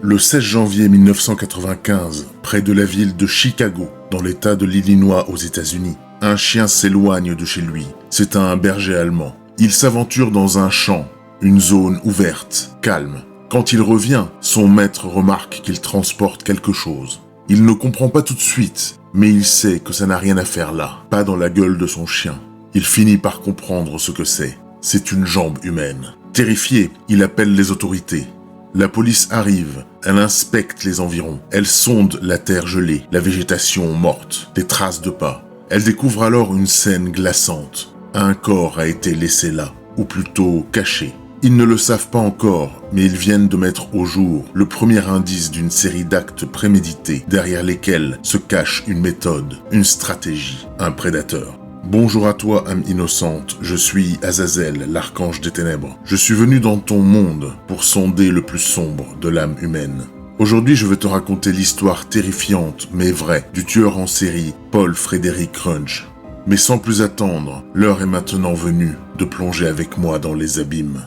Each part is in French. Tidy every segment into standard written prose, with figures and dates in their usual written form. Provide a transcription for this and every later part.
Le 16 janvier 1995, près de la ville de Chicago, dans l'État de l'Illinois aux États-Unis, un chien s'éloigne de chez lui. C'est un berger allemand. Il s'aventure dans un champ, une zone ouverte, calme. Quand il revient, son maître remarque qu'il transporte quelque chose. Il ne comprend pas tout de suite, mais il sait que ça n'a rien à faire là, pas dans la gueule de son chien. Il finit par comprendre ce que c'est. C'est une jambe humaine. Terrifié, il appelle les autorités. La police arrive, elle inspecte les environs, elle sonde la terre gelée, la végétation morte, des traces de pas. Elle découvre alors une scène glaçante. Un corps a été laissé là, ou plutôt caché. Ils ne le savent pas encore, mais ils viennent de mettre au jour le premier indice d'une série d'actes prémédités derrière lesquels se cache une méthode, une stratégie, un prédateur. Bonjour à toi, âme innocente, je suis Azazel, l'archange des ténèbres. Je suis venu dans ton monde pour sonder le plus sombre de l'âme humaine. Aujourd'hui, je vais te raconter l'histoire terrifiante, mais vraie, du tueur en série, Paul Frederick Runge. Mais sans plus attendre, l'heure est maintenant venue de plonger avec moi dans les abîmes.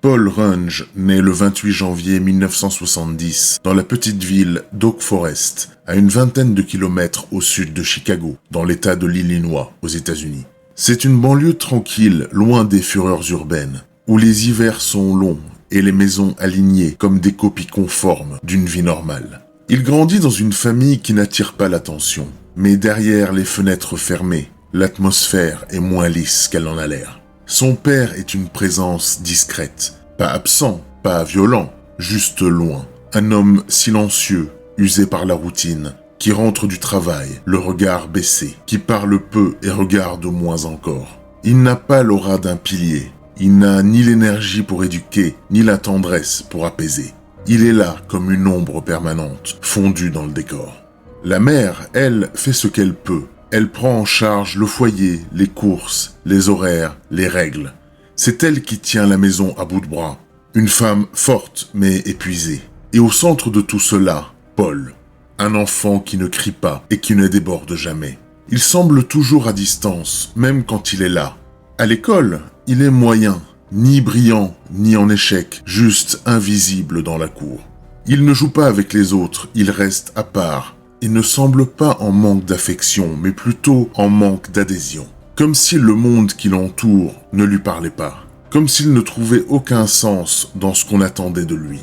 Paul Runge naît le 28 janvier 1970 dans la petite ville d'Oak Forest, à une vingtaine de kilomètres au sud de Chicago, dans l'État de l'Illinois, aux États-Unis. C'est une banlieue tranquille, loin des fureurs urbaines, où les hivers sont longs et les maisons alignées comme des copies conformes d'une vie normale. Il grandit dans une famille qui n'attire pas l'attention, mais derrière les fenêtres fermées, l'atmosphère est moins lisse qu'elle en a l'air. Son père est une présence discrète, pas absent, pas violent, juste loin. Un homme silencieux, usé par la routine, qui rentre du travail, le regard baissé, qui parle peu et regarde moins encore. Il n'a pas l'aura d'un pilier, il n'a ni l'énergie pour éduquer, ni la tendresse pour apaiser. Il est là comme une ombre permanente, fondue dans le décor. La mère, elle, fait ce qu'elle peut. Elle prend en charge le foyer, les courses, les horaires, les règles. C'est elle qui tient la maison à bout de bras. Une femme forte mais épuisée. Et au centre de tout cela, Paul. Un enfant qui ne crie pas et qui ne déborde jamais. Il semble toujours à distance, même quand il est là. À l'école, il est moyen, ni brillant, ni en échec, juste invisible dans la cour. Il ne joue pas avec les autres, il reste à part. Il ne semble pas en manque d'affection, mais plutôt en manque d'adhésion. Comme si le monde qui l'entoure ne lui parlait pas. Comme s'il ne trouvait aucun sens dans ce qu'on attendait de lui.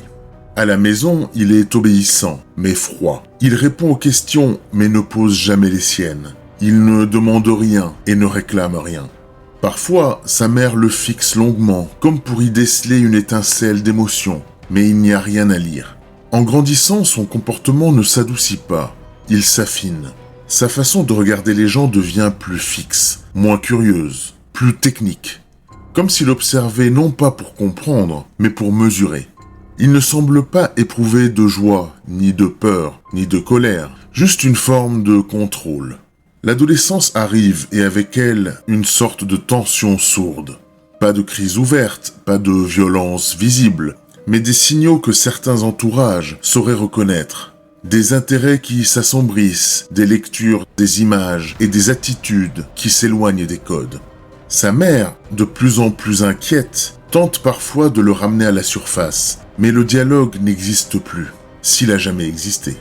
À la maison, il est obéissant, mais froid. Il répond aux questions, mais ne pose jamais les siennes. Il ne demande rien et ne réclame rien. Parfois, sa mère le fixe longuement, comme pour y déceler une étincelle d'émotion, mais il n'y a rien à lire. En grandissant, son comportement ne s'adoucit pas. Il s'affine. Sa façon de regarder les gens devient plus fixe, moins curieuse, plus technique. Comme s'il observait non pas pour comprendre, mais pour mesurer. Il ne semble pas éprouver de joie, ni de peur, ni de colère, juste une forme de contrôle. L'adolescence arrive et avec elle, une sorte de tension sourde. Pas de crise ouverte, pas de violence visible, mais des signaux que certains entourages sauraient reconnaître. Des intérêts qui s'assombrissent, des lectures, des images et des attitudes qui s'éloignent des codes. Sa mère, de plus en plus inquiète, tente parfois de le ramener à la surface, mais le dialogue n'existe plus, s'il a jamais existé.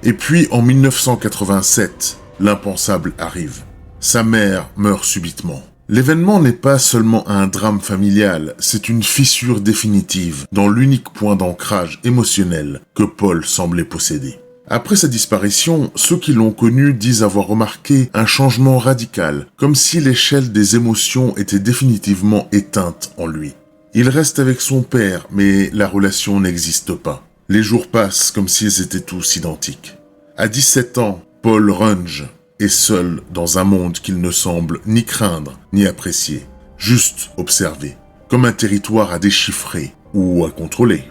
Et puis, en 1987, l'impensable arrive. Sa mère meurt subitement. L'événement n'est pas seulement un drame familial, c'est une fissure définitive dans l'unique point d'ancrage émotionnel que Paul semblait posséder. Après sa disparition, ceux qui l'ont connu disent avoir remarqué un changement radical, comme si l'échelle des émotions était définitivement éteinte en lui. Il reste avec son père, mais la relation n'existe pas. Les jours passent comme s'ils étaient tous identiques. À 17 ans, Paul Runge est seul dans un monde qu'il ne semble ni craindre ni apprécier, juste observer, comme un territoire à déchiffrer ou à contrôler.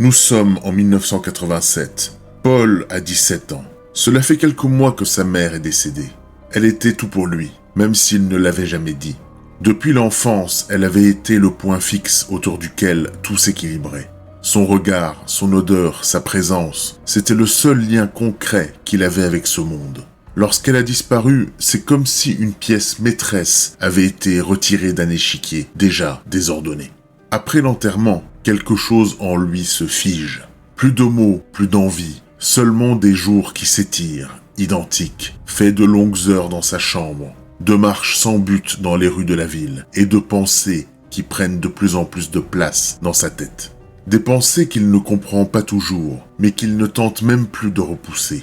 Nous sommes en 1987. Paul a 17 ans. Cela fait quelques mois que sa mère est décédée. Elle était tout pour lui, même s'il ne l'avait jamais dit. Depuis l'enfance, elle avait été le point fixe autour duquel tout s'équilibrait. Son regard, son odeur, sa présence, c'était le seul lien concret qu'il avait avec ce monde. Lorsqu'elle a disparu, c'est comme si une pièce maîtresse avait été retirée d'un échiquier déjà désordonné. Après l'enterrement, quelque chose en lui se fige. Plus de mots, plus d'envie, seulement des jours qui s'étirent, identiques, faits de longues heures dans sa chambre, de marches sans but dans les rues de la ville et de pensées qui prennent de plus en plus de place dans sa tête. Des pensées qu'il ne comprend pas toujours, mais qu'il ne tente même plus de repousser.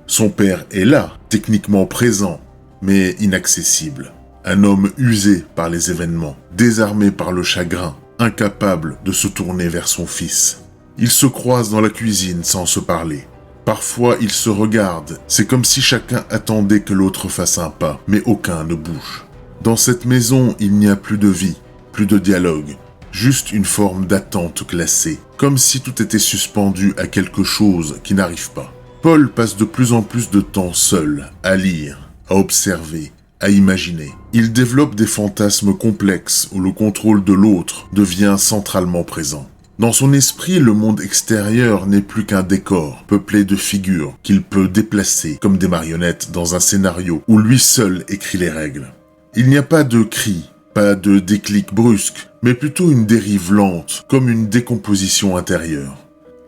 Son père est là, techniquement présent, mais inaccessible. Un homme usé par les événements, désarmé par le chagrin, incapable de se tourner vers son fils. Ils se croisent dans la cuisine sans se parler. Parfois, ils se regardent, c'est comme si chacun attendait que l'autre fasse un pas, mais aucun ne bouge. Dans cette maison, il n'y a plus de vie, plus de dialogue, juste une forme d'attente glacée, comme si tout était suspendu à quelque chose qui n'arrive pas. Paul passe de plus en plus de temps seul, à lire, à observer, à imaginer. Il développe des fantasmes complexes où le contrôle de l'autre devient centralement présent. Dans son esprit, le monde extérieur n'est plus qu'un décor, peuplé de figures qu'il peut déplacer comme des marionnettes dans un scénario où lui seul écrit les règles. Il n'y a pas de cri, pas de déclic brusque, mais plutôt une dérive lente, comme une décomposition intérieure.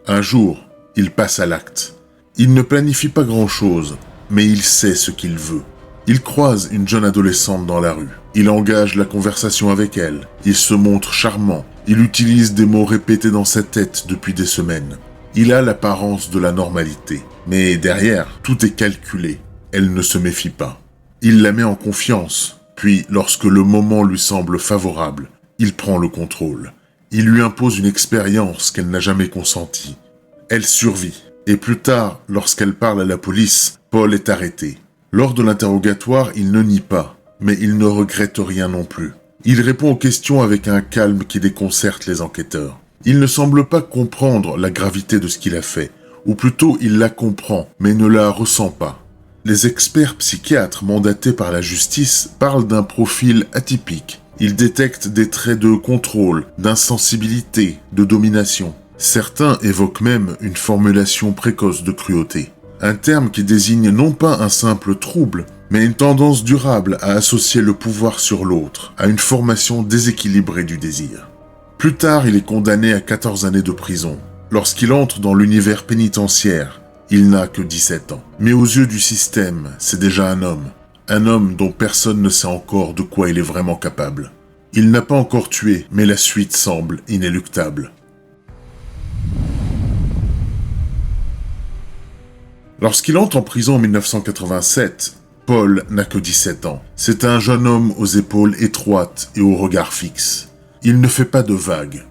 Un jour, il passe à l'acte. Il ne planifie pas grand-chose, mais il sait ce qu'il veut. Il croise une jeune adolescente dans la rue. Il engage la conversation avec elle. Il se montre charmant. Il utilise des mots répétés dans sa tête depuis des semaines. Il a l'apparence de la normalité. Mais derrière, tout est calculé. Elle ne se méfie pas. Il la met en confiance. Puis, lorsque le moment lui semble favorable, il prend le contrôle. Il lui impose une expérience qu'elle n'a jamais consentie. Elle survit. Et plus tard, lorsqu'elle parle à la police, Paul est arrêté. Lors de l'interrogatoire, il ne nie pas, mais il ne regrette rien non plus. Il répond aux questions avec un calme qui déconcerte les enquêteurs. Il ne semble pas comprendre la gravité de ce qu'il a fait, ou plutôt il la comprend, mais ne la ressent pas. Les experts psychiatres mandatés par la justice parlent d'un profil atypique. Ils détectent des traits de contrôle, d'insensibilité, de domination. Certains évoquent même une formulation précoce de cruauté. Un terme qui désigne non pas un simple trouble, mais une tendance durable à associer le pouvoir sur l'autre, à une formation déséquilibrée du désir. Plus tard, il est condamné à 14 années de prison. Lorsqu'il entre dans l'univers pénitentiaire, il n'a que 17 ans. Mais aux yeux du système, c'est déjà un homme dont personne ne sait encore de quoi il est vraiment capable. Il n'a pas encore tué, mais la suite semble inéluctable. Lorsqu'il entre en prison en 1987, Paul n'a que 17 ans. C'est un jeune homme aux épaules étroites et au regard fixe. Il ne fait pas de vagues.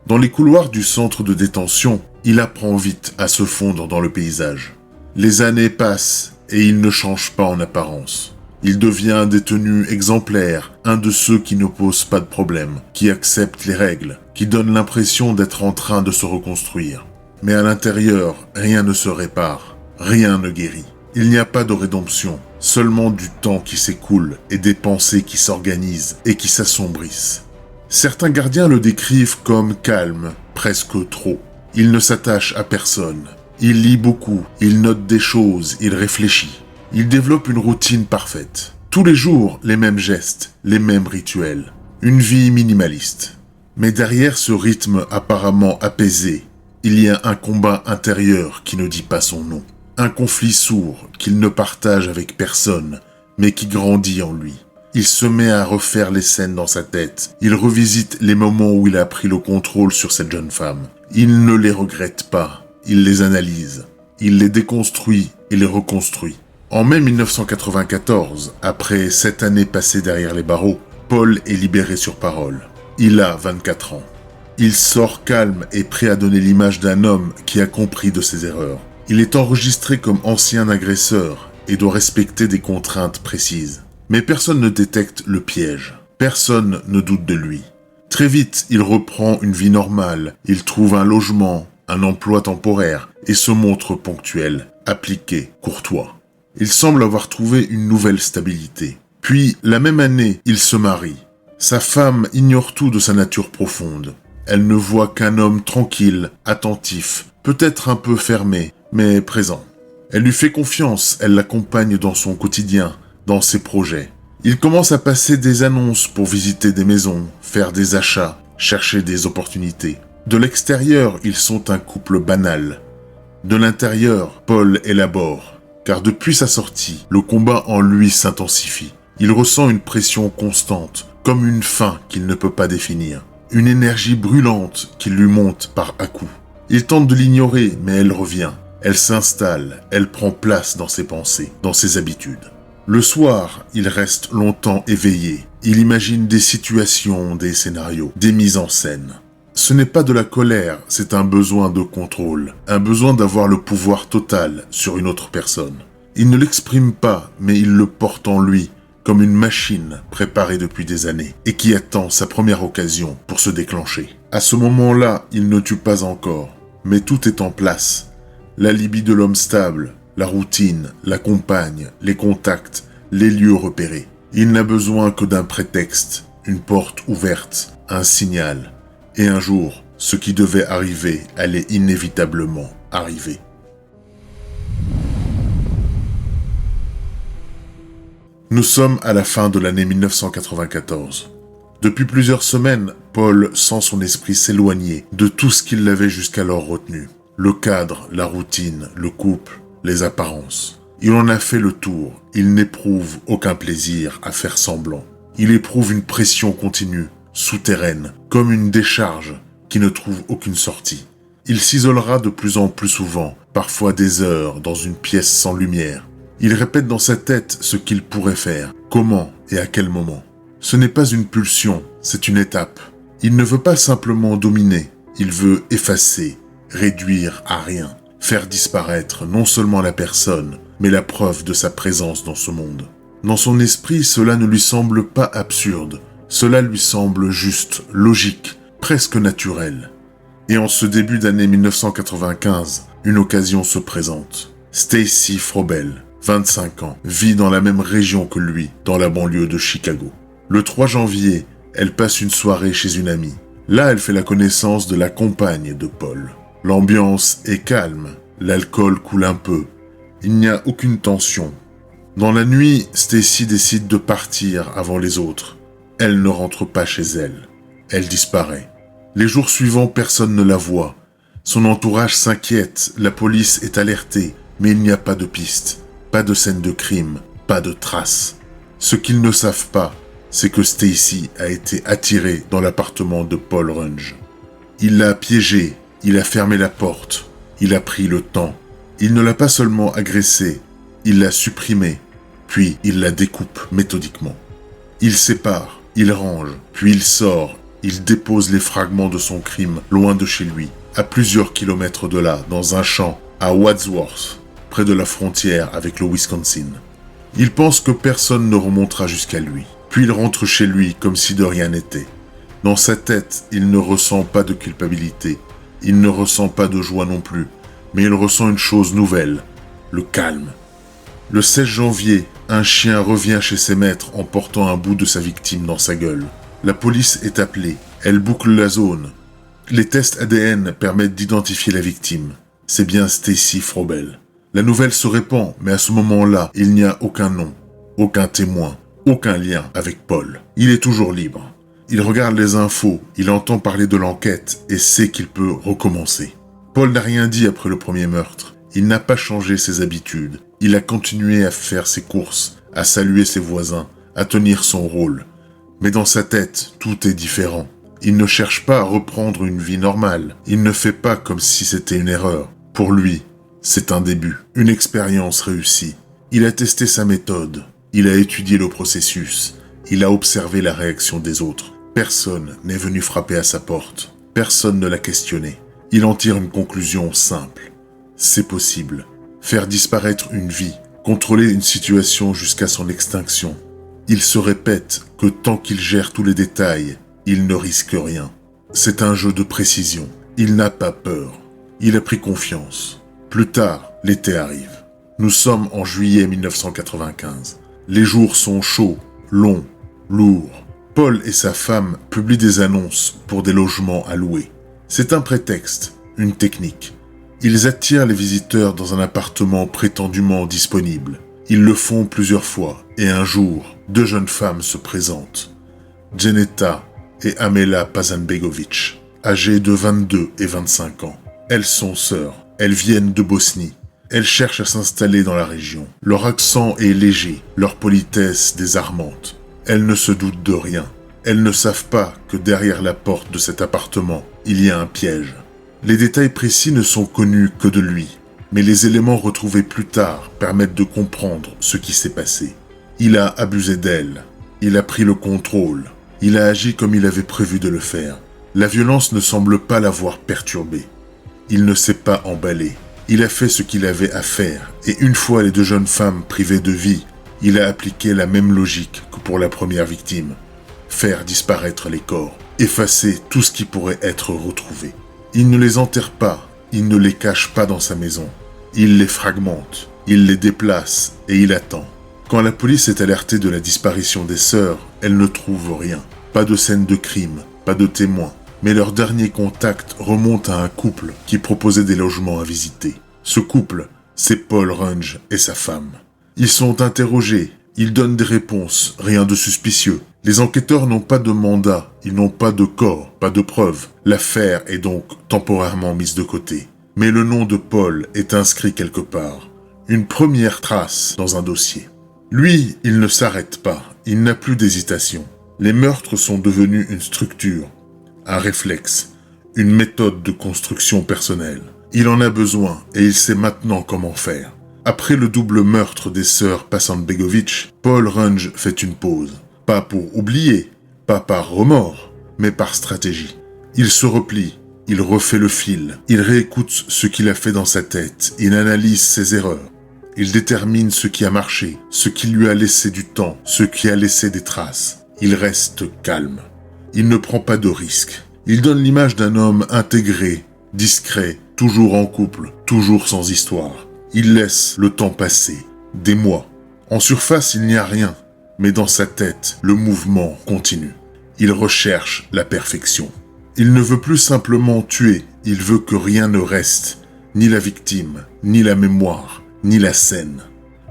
Dans les couloirs du centre de détention, il apprend vite à se fondre dans le paysage. Les années passent et il ne change pas en apparence. Il devient un détenu exemplaire, un de ceux qui ne posent pas de problème, qui acceptent les règles, qui donne l'impression d'être en train de se reconstruire. Mais à l'intérieur, rien ne se répare, rien ne guérit. Il n'y a pas de rédemption, seulement du temps qui s'écoule et des pensées qui s'organisent et qui s'assombrissent. Certains gardiens le décrivent comme calme, presque trop. Il ne s'attache à personne. Il lit beaucoup, il note des choses, il réfléchit. Il développe une routine parfaite. Tous les jours, les mêmes gestes, les mêmes rituels. Une vie minimaliste. Mais derrière ce rythme apparemment apaisé, il y a un combat intérieur qui ne dit pas son nom. Un conflit sourd qu'il ne partage avec personne, mais qui grandit en lui. Il se met à refaire les scènes dans sa tête. Il revisite les moments où il a pris le contrôle sur cette jeune femme. Il ne les regrette pas. Il les analyse. Il les déconstruit et les reconstruit. En mai 1994, après 7 années passées derrière les barreaux, Paul est libéré sur parole. Il a 24 ans. Il sort calme et prêt à donner l'image d'un homme qui a compris de ses erreurs. Il est enregistré comme ancien agresseur et doit respecter des contraintes précises. Mais personne ne détecte le piège. Personne ne doute de lui. Très vite, il reprend une vie normale. Il trouve un logement, un emploi temporaire et se montre ponctuel, appliqué, courtois. Il semble avoir trouvé une nouvelle stabilité. Puis, la même année, il se marie. Sa femme ignore tout de sa nature profonde. Elle ne voit qu'un homme tranquille, attentif, peut-être un peu fermé, mais présent. Elle lui fait confiance, elle l'accompagne dans son quotidien, dans ses projets. Il commence à passer des annonces pour visiter des maisons, faire des achats, chercher des opportunités. De l'extérieur, ils sont un couple banal. De l'intérieur, Paul élabore, car depuis sa sortie, le combat en lui s'intensifie. Il ressent une pression constante, comme une faim qu'il ne peut pas définir. Une énergie brûlante qui lui monte par à-coups. Il tente de l'ignorer, mais elle revient. Elle s'installe, elle prend place dans ses pensées, dans ses habitudes. Le soir, il reste longtemps éveillé. Il imagine des situations, des scénarios, des mises en scène. Ce n'est pas de la colère, c'est un besoin de contrôle, un besoin d'avoir le pouvoir total sur une autre personne. Il ne l'exprime pas, mais il le porte en lui, comme une machine préparée depuis des années, et qui attend sa première occasion pour se déclencher. À ce moment-là, il ne tue pas encore, mais tout est en place. L'alibi de l'homme stable, la routine, la compagne, les contacts, les lieux repérés. Il n'a besoin que d'un prétexte, une porte ouverte, un signal. Et un jour, ce qui devait arriver allait inévitablement arriver. Nous sommes à la fin de l'année 1994. Depuis plusieurs semaines, Paul sent son esprit s'éloigner de tout ce qu'il l'avait jusqu'alors retenu. Le cadre, la routine, le couple, les apparences. Il en a fait le tour. Il n'éprouve aucun plaisir à faire semblant. Il éprouve une pression continue, souterraine, comme une décharge qui ne trouve aucune sortie. Il s'isolera de plus en plus souvent, parfois des heures, dans une pièce sans lumière. Il répète dans sa tête ce qu'il pourrait faire, comment et à quel moment. Ce n'est pas une pulsion, c'est une étape. Il ne veut pas simplement dominer, il veut effacer, réduire à rien, faire disparaître non seulement la personne, mais la preuve de sa présence dans ce monde. Dans son esprit, cela ne lui semble pas absurde, cela lui semble juste, logique, presque naturel. Et en ce début d'année 1995, une occasion se présente. Stacy Frobel, 25 ans, vit dans la même région que lui, dans la banlieue de Chicago. Le 3 janvier, elle passe une soirée chez une amie. Là, elle fait la connaissance de la compagne de Paul. L'ambiance est calme, l'alcool coule un peu. Il n'y a aucune tension. Dans la nuit, Stacy décide de partir avant les autres. Elle ne rentre pas chez elle. Elle disparaît. Les jours suivants, personne ne la voit. Son entourage s'inquiète, la police est alertée, mais il n'y a pas de piste, pas de scène de crime, pas de traces. Ce qu'ils ne savent pas, c'est que Stacy a été attirée dans l'appartement de Paul Runge. Il l'a piégée, il a fermé la porte, il a pris le temps. Il ne l'a pas seulement agressée, il l'a supprimée, puis il la découpe méthodiquement. Il sépare, il range, puis il sort, il dépose les fragments de son crime loin de chez lui, à plusieurs kilomètres de là, dans un champ, à Wadsworth, près de la frontière avec le Wisconsin. Il pense que personne ne remontera jusqu'à lui, puis il rentre chez lui comme si de rien n'était. Dans sa tête, il ne ressent pas de culpabilité, il ne ressent pas de joie non plus, mais il ressent une chose nouvelle, le calme. Le 16 janvier, un chien revient chez ses maîtres en portant un bout de sa victime dans sa gueule. La police est appelée, elle boucle la zone. Les tests ADN permettent d'identifier la victime. C'est bien Stacy Frobel. La nouvelle se répand, mais à ce moment-là, il n'y a aucun nom, aucun témoin, aucun lien avec Paul. Il est toujours libre. Il regarde les infos, il entend parler de l'enquête et sait qu'il peut recommencer. Paul n'a rien dit après le premier meurtre. Il n'a pas changé ses habitudes. Il a continué à faire ses courses, à saluer ses voisins, à tenir son rôle. Mais dans sa tête, tout est différent. Il ne cherche pas à reprendre une vie normale. Il ne fait pas comme si c'était une erreur. Pour lui, c'est un début, une expérience réussie. Il a testé sa méthode. Il a étudié le processus. Il a observé la réaction des autres. Personne n'est venu frapper à sa porte. Personne ne l'a questionné. Il en tire une conclusion simple. C'est possible. Faire disparaître une vie, contrôler une situation jusqu'à son extinction. Il se répète que tant qu'il gère tous les détails, il ne risque rien. C'est un jeu de précision. Il n'a pas peur. Il a pris confiance. Plus tard, l'été arrive. Nous sommes en juillet 1995. Les jours sont chauds, longs, lourds. Paul et sa femme publient des annonces pour des logements à louer. C'est un prétexte, une technique. Ils attirent les visiteurs dans un appartement prétendument disponible. Ils le font plusieurs fois et un jour, deux jeunes femmes se présentent. Dženeta et Amela Pazanbegović, âgées de 22 et 25 ans. Elles sont sœurs. Elles viennent de Bosnie. Elles cherchent à s'installer dans la région. Leur accent est léger, leur politesse désarmante. Elles ne se doutent de rien. Elles ne savent pas que derrière la porte de cet appartement, il y a un piège. Les détails précis ne sont connus que de lui, mais les éléments retrouvés plus tard permettent de comprendre ce qui s'est passé. Il a abusé d'elle. Il a pris le contrôle. Il a agi comme il avait prévu de le faire. La violence ne semble pas l'avoir perturbé. Il ne s'est pas emballé. Il a fait ce qu'il avait à faire, et une fois les deux jeunes femmes privées de vie, il a appliqué la même logique que pour la première victime. Faire disparaître les corps, effacer tout ce qui pourrait être retrouvé. Il ne les enterre pas, il ne les cache pas dans sa maison. Il les fragmente, il les déplace et il attend. Quand la police est alertée de la disparition des sœurs, elle ne trouve rien. Pas de scène de crime, pas de témoins. Mais leur dernier contact remonte à un couple qui proposait des logements à visiter. Ce couple, c'est Paul Runge et sa femme. Ils sont interrogés, ils donnent des réponses, rien de suspicieux. Les enquêteurs n'ont pas de mandat, ils n'ont pas de corps, pas de preuves. L'affaire est donc temporairement mise de côté. Mais le nom de Paul est inscrit quelque part. Une première trace dans un dossier. Lui, il ne s'arrête pas, il n'a plus d'hésitation. Les meurtres sont devenus une structure. Un réflexe, une méthode de construction personnelle. Il en a besoin et il sait maintenant comment faire. Après le double meurtre des sœurs Pazanbegović, Paul Runge fait une pause. Pas pour oublier, pas par remords, mais par stratégie. Il se replie, il refait le fil, il réécoute ce qu'il a fait dans sa tête, il analyse ses erreurs. Il détermine ce qui a marché, ce qui lui a laissé du temps, ce qui a laissé des traces. Il reste calme. Il ne prend pas de risques. Il donne l'image d'un homme intégré, discret, toujours en couple, toujours sans histoire. Il laisse le temps passer, des mois. En surface, il n'y a rien, mais dans sa tête, le mouvement continue. Il recherche la perfection. Il ne veut plus simplement tuer, il veut que rien ne reste, ni la victime, ni la mémoire, ni la scène.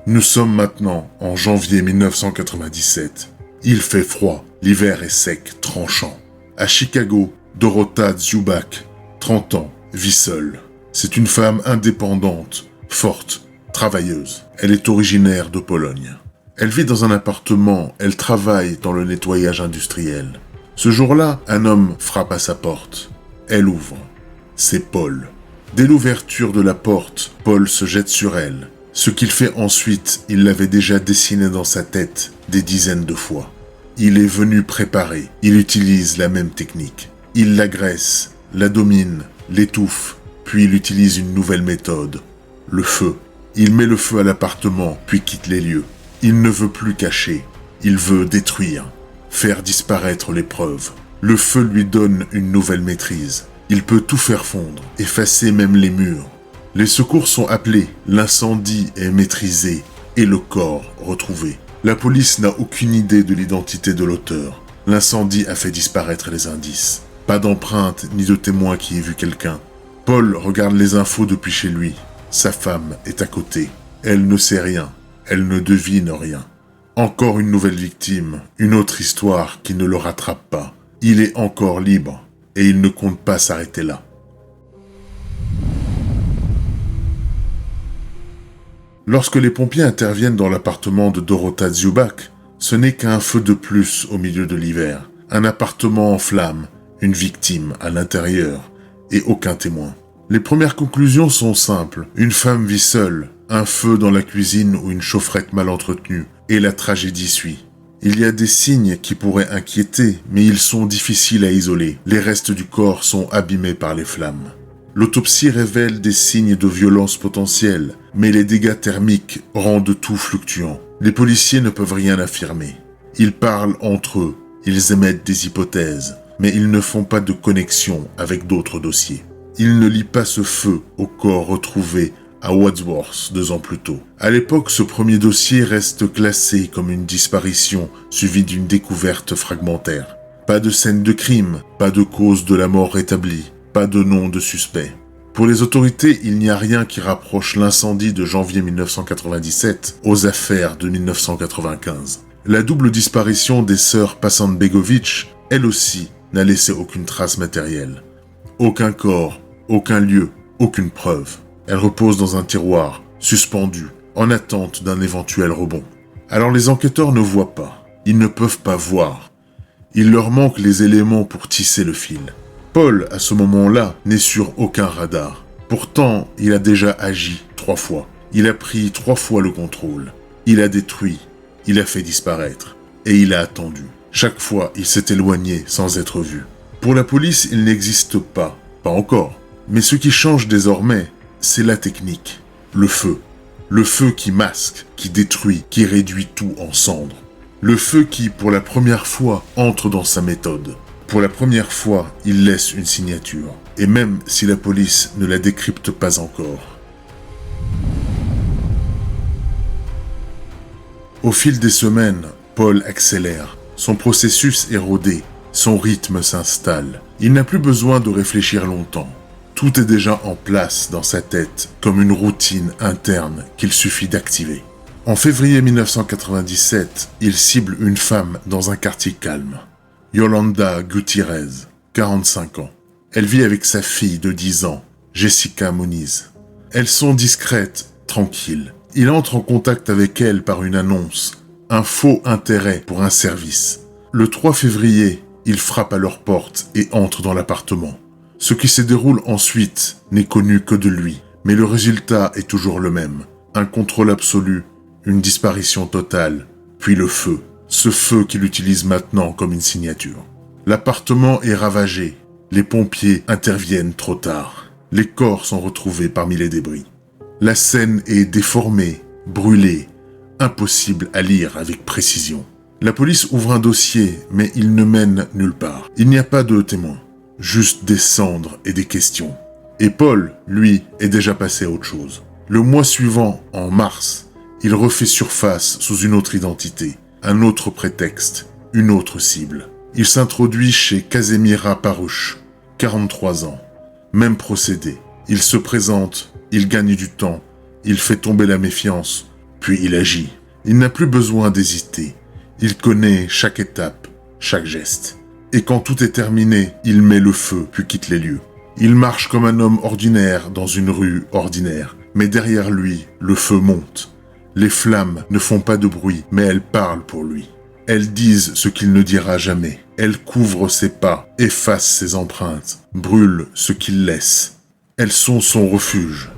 Nous sommes maintenant en janvier 1997. Il fait froid, l'hiver est sec, tranchant. À Chicago, Dorota Dziubak, 30 ans, vit seule. C'est une femme indépendante, forte, travailleuse. Elle est originaire de Pologne. Elle vit dans un appartement, elle travaille dans le nettoyage industriel. Ce jour-là, un homme frappe à sa porte. Elle ouvre. C'est Paul. Dès l'ouverture de la porte, Paul se jette sur elle. Ce qu'il fait ensuite, il l'avait déjà dessiné dans sa tête des dizaines de fois. Il est venu préparé, il utilise la même technique. Il l'agresse, la domine, l'étouffe, puis il utilise une nouvelle méthode, le feu. Il met le feu à l'appartement, puis quitte les lieux. Il ne veut plus cacher, il veut détruire, faire disparaître les preuves. Le feu lui donne une nouvelle maîtrise. Il peut tout faire fondre, effacer même les murs. Les secours sont appelés, l'incendie est maîtrisé et le corps retrouvé. La police n'a aucune idée de l'identité de l'auteur. L'incendie a fait disparaître les indices. Pas d'empreinte ni de témoin qui ait vu quelqu'un. Paul regarde les infos depuis chez lui. Sa femme est à côté. Elle ne sait rien. Elle ne devine rien. Encore une nouvelle victime, une autre histoire qui ne le rattrape pas. Il est encore libre et il ne compte pas s'arrêter là. Lorsque les pompiers interviennent dans l'appartement de Dorota Dziubak, ce n'est qu'un feu de plus au milieu de l'hiver. Un appartement en flammes, une victime à l'intérieur et aucun témoin. Les premières conclusions sont simples. Une femme vit seule, un feu dans la cuisine ou une chaufferette mal entretenue, et la tragédie suit. Il y a des signes qui pourraient inquiéter, mais ils sont difficiles à isoler. Les restes du corps sont abîmés par les flammes. L'autopsie révèle des signes de violence potentielle, mais les dégâts thermiques rendent tout fluctuant. Les policiers ne peuvent rien affirmer. Ils parlent entre eux, ils émettent des hypothèses, mais ils ne font pas de connexion avec d'autres dossiers. il ne lie pas ce feu au corps retrouvé à Wadsworth 2 ans plus tôt. À l'époque, ce premier dossier reste classé comme une disparition suivie d'une découverte fragmentaire. Pas de scène de crime, pas de cause de la mort établie, pas de nom de suspect. Pour les autorités, il n'y a rien qui rapproche l'incendie de janvier 1997 aux affaires de 1995. La double disparition des sœurs Hasanbegović, elle aussi, n'a laissé aucune trace matérielle. Aucun corps, aucun lieu, aucune preuve. Elle repose dans un tiroir, suspendue, en attente d'un éventuel rebond. Alors les enquêteurs ne voient pas, ils ne peuvent pas voir. Il leur manque les éléments pour tisser le fil. Paul, à ce moment-là, n'est sur aucun radar. Pourtant, il a déjà agi 3 fois. Il a pris 3 fois le contrôle. Il a détruit, il a fait disparaître, et il a attendu. Chaque fois, il s'est éloigné sans être vu. Pour la police, il n'existe pas encore. Mais ce qui change désormais, c'est la technique, le feu. Le feu qui masque, qui détruit, qui réduit tout en cendres. Le feu qui, pour la première fois, entre dans sa méthode. Pour la première fois, il laisse une signature. Et même si la police ne la décrypte pas encore. Au fil des semaines, Paul accélère. Son processus est rodé. Son rythme s'installe. Il n'a plus besoin de réfléchir longtemps. Tout est déjà en place dans sa tête, comme une routine interne qu'il suffit d'activer. En février 1997, il cible une femme dans un quartier calme. Yolanda Gutiérrez, 45 ans. Elle vit avec sa fille de 10 ans, Jessica Muniz. Elles sont discrètes, tranquilles. Il entre en contact avec elle par une annonce, un faux intérêt pour un service. Le 3 février, il frappe à leur porte et entre dans l'appartement. Ce qui se déroule ensuite n'est connu que de lui, mais le résultat est toujours le même. Un contrôle absolu, une disparition totale, puis le feu. Ce feu qu'il utilise maintenant comme une signature. L'appartement est ravagé. Les pompiers interviennent trop tard. Les corps sont retrouvés parmi les débris. La scène est déformée, brûlée, impossible à lire avec précision. La police ouvre un dossier, mais il ne mène nulle part. Il n'y a pas de témoins, juste des cendres et des questions. Et Paul, lui, est déjà passé à autre chose. Le mois suivant, en mars, il refait surface sous une autre identité. Un autre prétexte, une autre cible. Il s'introduit chez Casemira Parush, 43 ans. Même procédé. Il se présente, il gagne du temps, il fait tomber la méfiance, puis il agit. Il n'a plus besoin d'hésiter. Il connaît chaque étape, chaque geste. Et quand tout est terminé, il met le feu puis quitte les lieux. Il marche comme un homme ordinaire dans une rue ordinaire. Mais derrière lui, le feu monte. Les flammes ne font pas de bruit, mais elles parlent pour lui. Elles disent ce qu'il ne dira jamais. Elles couvrent ses pas, effacent ses empreintes, brûlent ce qu'il laisse. Elles sont son refuge.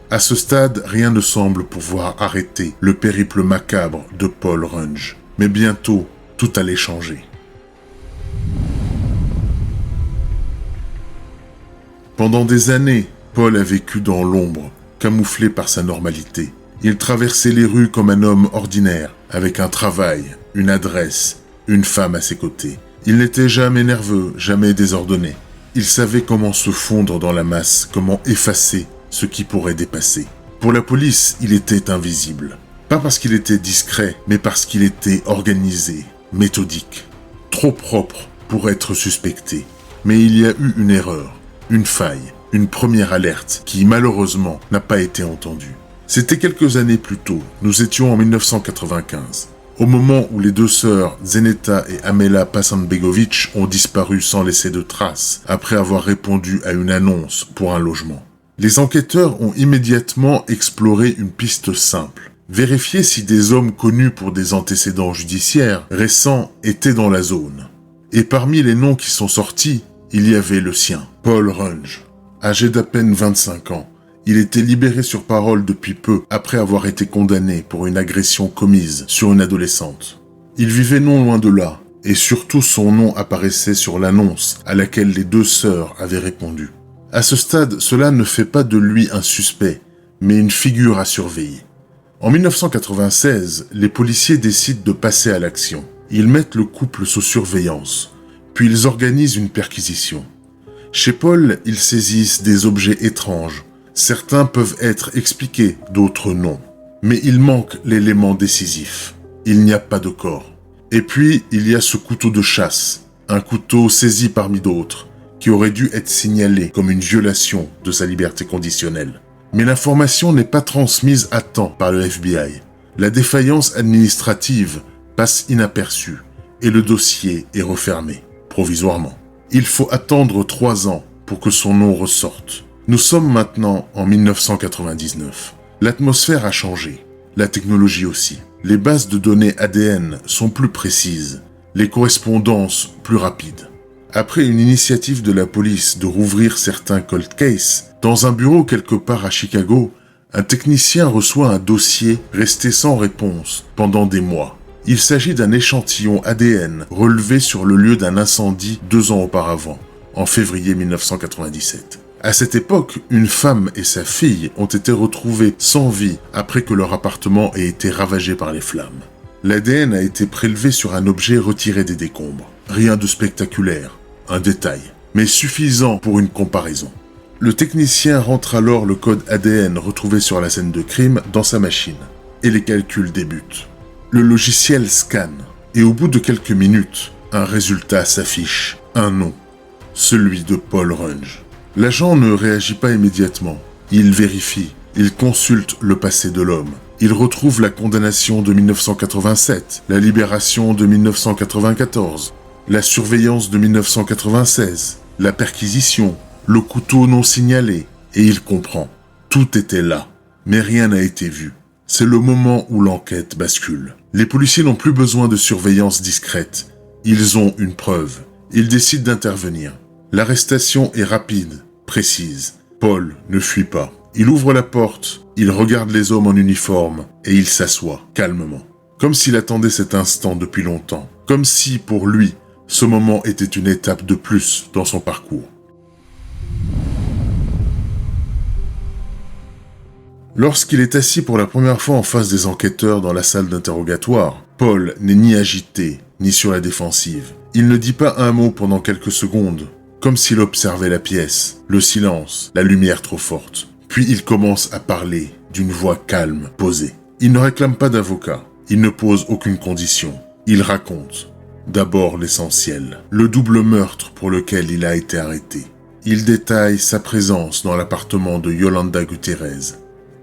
À ce stade, rien ne semble pouvoir arrêter le périple macabre de Paul Runge. Mais bientôt, tout allait changer. Pendant des années, Paul a vécu dans l'ombre, camouflé par sa normalité. Il traversait les rues comme un homme ordinaire, avec un travail, une adresse, une femme à ses côtés. Il n'était jamais nerveux, jamais désordonné. Il savait comment se fondre dans la masse, comment effacer ce qui pourrait dépasser. Pour la police, il était invisible. Pas parce qu'il était discret, mais parce qu'il était organisé, méthodique. Trop propre pour être suspecté. Mais il y a eu une erreur, une faille, une première alerte qui, malheureusement, n'a pas été entendue. C'était quelques années plus tôt, nous étions en 1995, au moment où les deux sœurs Zeneta et Amela Hasanbegović ont disparu sans laisser de traces, après avoir répondu à une annonce pour un logement. Les enquêteurs ont immédiatement exploré une piste simple, vérifier si des hommes connus pour des antécédents judiciaires récents étaient dans la zone. Et parmi les noms qui sont sortis, il y avait le sien, Paul Runge. Âgé d'à peine 25 ans, il était libéré sur parole depuis peu après avoir été condamné pour une agression commise sur une adolescente. Il vivait non loin de là, et surtout son nom apparaissait sur l'annonce à laquelle les deux sœurs avaient répondu. À ce stade, cela ne fait pas de lui un suspect, mais une figure à surveiller. En 1996, les policiers décident de passer à l'action. Ils mettent le couple sous surveillance, puis ils organisent une perquisition. Chez Paul, ils saisissent des objets étranges. Certains peuvent être expliqués, d'autres non. Mais il manque l'élément décisif. Il n'y a pas de corps. Et puis, il y a ce couteau de chasse, un couteau saisi parmi d'autres, qui aurait dû être signalé comme une violation de sa liberté conditionnelle. Mais l'information n'est pas transmise à temps par le FBI. La défaillance administrative passe inaperçue et le dossier est refermé, provisoirement. Il faut attendre 3 ans pour que son nom ressorte. Nous sommes maintenant en 1999. L'atmosphère a changé, la technologie aussi. Les bases de données ADN sont plus précises, les correspondances plus rapides. Après une initiative de la police de rouvrir certains cold cases, dans un bureau quelque part à Chicago, un technicien reçoit un dossier resté sans réponse pendant des mois. Il s'agit d'un échantillon ADN relevé sur le lieu d'un incendie 2 ans auparavant, en février 1997. À cette époque, une femme et sa fille ont été retrouvées sans vie après que leur appartement ait été ravagé par les flammes. L'ADN a été prélevé sur un objet retiré des décombres. Rien de spectaculaire, un détail, mais suffisant pour une comparaison. Le technicien rentre alors le code ADN retrouvé sur la scène de crime dans sa machine, et les calculs débutent. Le logiciel scanne, et au bout de quelques minutes, un résultat s'affiche, un nom, celui de Paul Runge. L'agent ne réagit pas immédiatement. Il vérifie, il consulte le passé de l'homme. Il retrouve la condamnation de 1987, la libération de 1994, la surveillance de 1996, la perquisition, le couteau non signalé, et il comprend. Tout était là, mais rien n'a été vu. C'est le moment où l'enquête bascule. Les policiers n'ont plus besoin de surveillance discrète. Ils ont une preuve. Ils décident d'intervenir. L'arrestation est rapide, précise. Paul ne fuit pas. Il ouvre la porte, il regarde les hommes en uniforme et il s'assoit calmement. Comme s'il attendait cet instant depuis longtemps. Comme si, pour lui, ce moment était une étape de plus dans son parcours. Lorsqu'il est assis pour la première fois en face des enquêteurs dans la salle d'interrogatoire, Paul n'est ni agité, ni sur la défensive. Il ne dit pas un mot pendant quelques secondes, comme s'il observait la pièce, le silence, la lumière trop forte. Puis il commence à parler d'une voix calme, posée. Il ne réclame pas d'avocat, il ne pose aucune condition. Il raconte, d'abord l'essentiel, le double meurtre pour lequel il a été arrêté. Il détaille sa présence dans l'appartement de Yolanda Gutiérrez.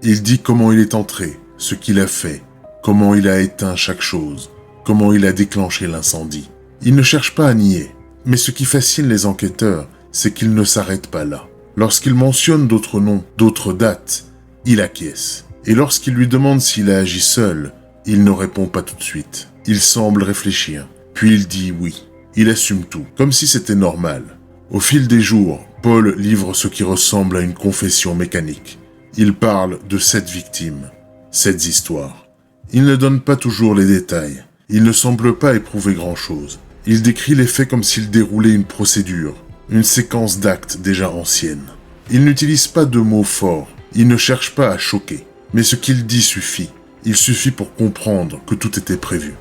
Il dit comment il est entré, ce qu'il a fait, comment il a éteint chaque chose, comment il a déclenché l'incendie. Il ne cherche pas à nier, mais ce qui fascine les enquêteurs, c'est qu'il ne s'arrête pas là. Lorsqu'il mentionne d'autres noms, d'autres dates, il acquiesce. Et lorsqu'il lui demande s'il a agi seul, il ne répond pas tout de suite. Il semble réfléchir, puis il dit oui. Il assume tout, comme si c'était normal. Au fil des jours, Paul livre ce qui ressemble à une confession mécanique. Il parle de 7 victimes, 7 histoires. Il ne donne pas toujours les détails. Il ne semble pas éprouver grand-chose. Il décrit les faits comme s'il déroulait une procédure, une séquence d'actes déjà ancienne. Il n'utilise pas de mots forts. Il ne cherche pas à choquer. Mais ce qu'il dit suffit. Il suffit pour comprendre que tout était prévu.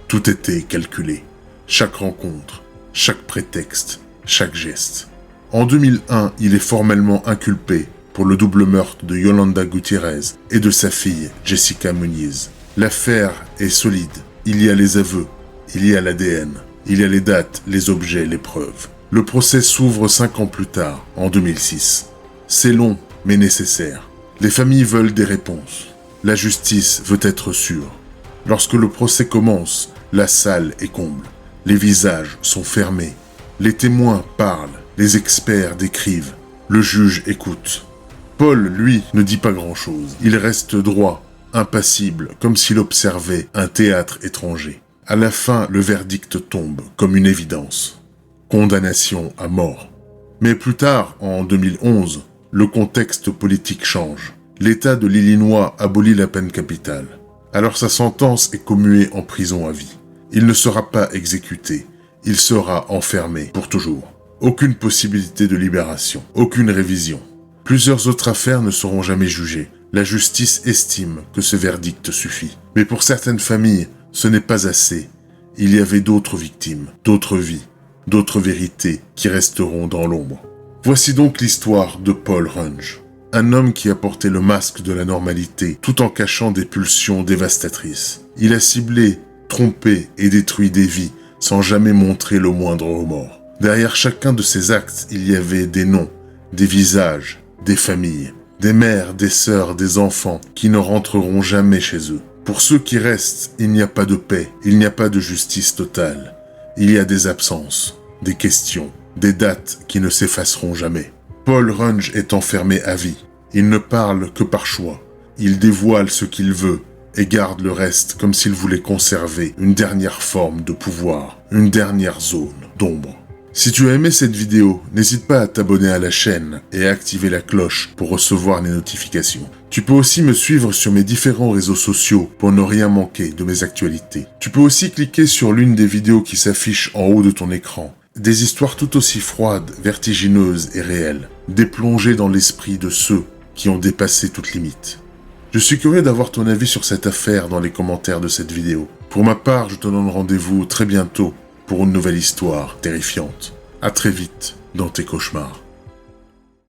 Tout était calculé. Chaque rencontre, chaque prétexte, chaque geste. En 2001, il est formellement inculpé pour le double meurtre de Yolanda Gutiérrez et de sa fille, Jessica Muniz. L'affaire est solide. Il y a les aveux, il y a l'ADN, il y a les dates, les objets, les preuves. Le procès s'ouvre 5 ans plus tard, en 2006. C'est long, mais nécessaire. Les familles veulent des réponses. La justice veut être sûre. Lorsque le procès commence, la salle est comble. Les visages sont fermés. Les témoins parlent, les experts décrivent. Le juge écoute. Paul, lui, ne dit pas grand-chose. Il reste droit, impassible, comme s'il observait un théâtre étranger. À la fin, le verdict tombe, comme une évidence. Condamnation à mort. Mais plus tard, en 2011, le contexte politique change. L'État de l'Illinois abolit la peine capitale. Alors sa sentence est commuée en prison à vie. Il ne sera pas exécuté. Il sera enfermé pour toujours. Aucune possibilité de libération, aucune révision. Plusieurs autres affaires ne seront jamais jugées. La justice estime que ce verdict suffit. Mais pour certaines familles, ce n'est pas assez. Il y avait d'autres victimes, d'autres vies, d'autres vérités qui resteront dans l'ombre. Voici donc l'histoire de Paul Runge. Un homme qui a porté le masque de la normalité tout en cachant des pulsions dévastatrices. Il a ciblé, trompé et détruit des vies sans jamais montrer le moindre remords. Derrière chacun de ces actes, il y avait des noms, des visages, des familles, des mères, des sœurs, des enfants qui ne rentreront jamais chez eux. Pour ceux qui restent, il n'y a pas de paix, il n'y a pas de justice totale. Il y a des absences, des questions, des dates qui ne s'effaceront jamais. Paul Runge est enfermé à vie. Il ne parle que par choix. Il dévoile ce qu'il veut et garde le reste comme s'il voulait conserver une dernière forme de pouvoir, une dernière zone d'ombre. Si tu as aimé cette vidéo, n'hésite pas à t'abonner à la chaîne et à activer la cloche pour recevoir les notifications. Tu peux aussi me suivre sur mes différents réseaux sociaux pour ne rien manquer de mes actualités. Tu peux aussi cliquer sur l'une des vidéos qui s'affichent en haut de ton écran. Des histoires tout aussi froides, vertigineuses et réelles, des plongées dans l'esprit de ceux qui ont dépassé toute limite. Je suis curieux d'avoir ton avis sur cette affaire dans les commentaires de cette vidéo. Pour ma part, je te donne rendez-vous très bientôt pour une nouvelle histoire terrifiante. À très vite dans tes cauchemars.